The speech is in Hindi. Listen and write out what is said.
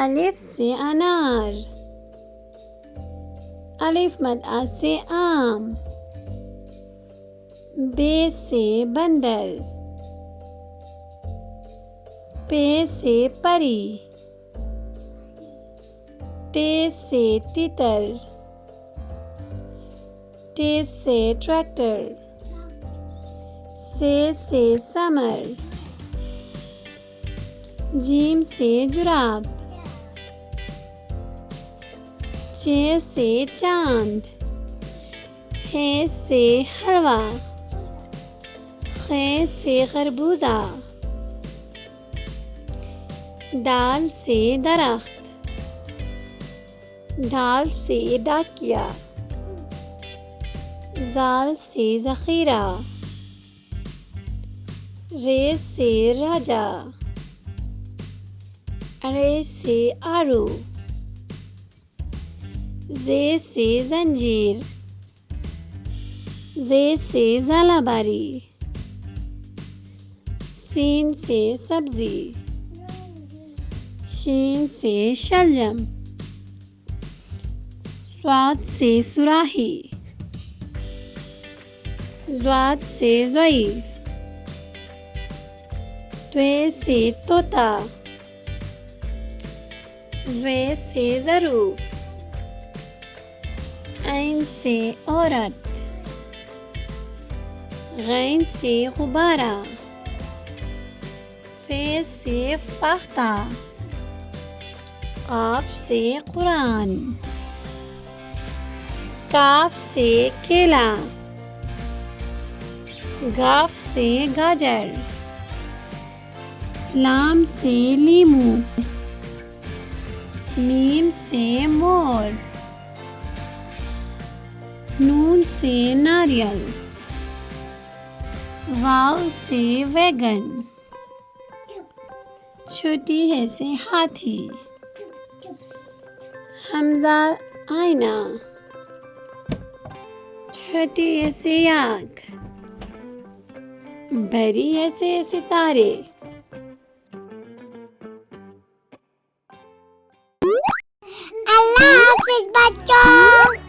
अलिफ से अनार, अलिफ मद आ से आम, बे से बंदर, पे से परी, ते से तितर, टे से ट्रैक्टर, से समर, जीम से जुराब, चे से चांद, हे से हलवा, खे से खरबूजा, दाल से दरख्त, दाल से डाकिया, जाल से ज़ख़ीरा, रे से राजा, अरे से आरू, जे से जंजीर, जे से ज़ालाबारी, सीन से सब्जी, शीन से शलजम, स्वाद से सुराही, ज़्वाद से ज़ईफ़, त्वे से तोता, ज़्वे से ज़रूफ़, ऐन से औरत, गैन से गुब्बारा, फे से फ़ख्ता, क़ाफ़ से कुरान, काफ से केला, गाफ से गाजर, लाम से लीमू, मीम से मोर, नून से नारियल, वाव से वैगन, छोटी है से हाथी, हमजा आईना, छोटी है से आग, बड़ी है से सितारे। अल्लाह हाफिज बच्चों।